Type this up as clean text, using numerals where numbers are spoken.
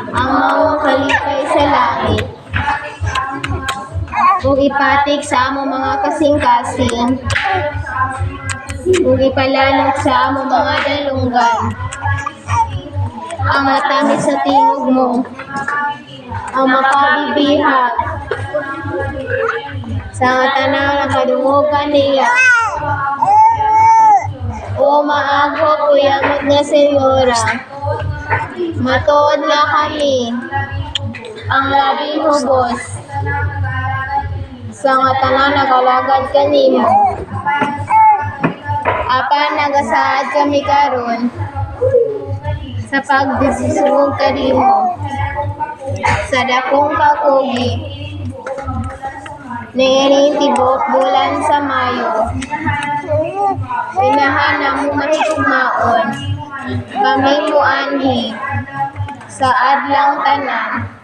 ang mga kalipay sa langit. Ug ipatik sa among mga kasing-kasing, ug ipalalok sa among mga dalunggan. Ang matamis sa tingog mo, ang makabibihag sa tanang nakadungogan niya. O maago kuyamot nga Senyora, matuod nga kami, ang labing hubos, sa nga tanan nakalagad kanimo. Apan nagasaad kami karon sa pagdisisugod kanimo sa dakong kakugi niining tibok bulan sa Mayo. Inahan mo mahigmaon kami mo anhi sa adlang tanan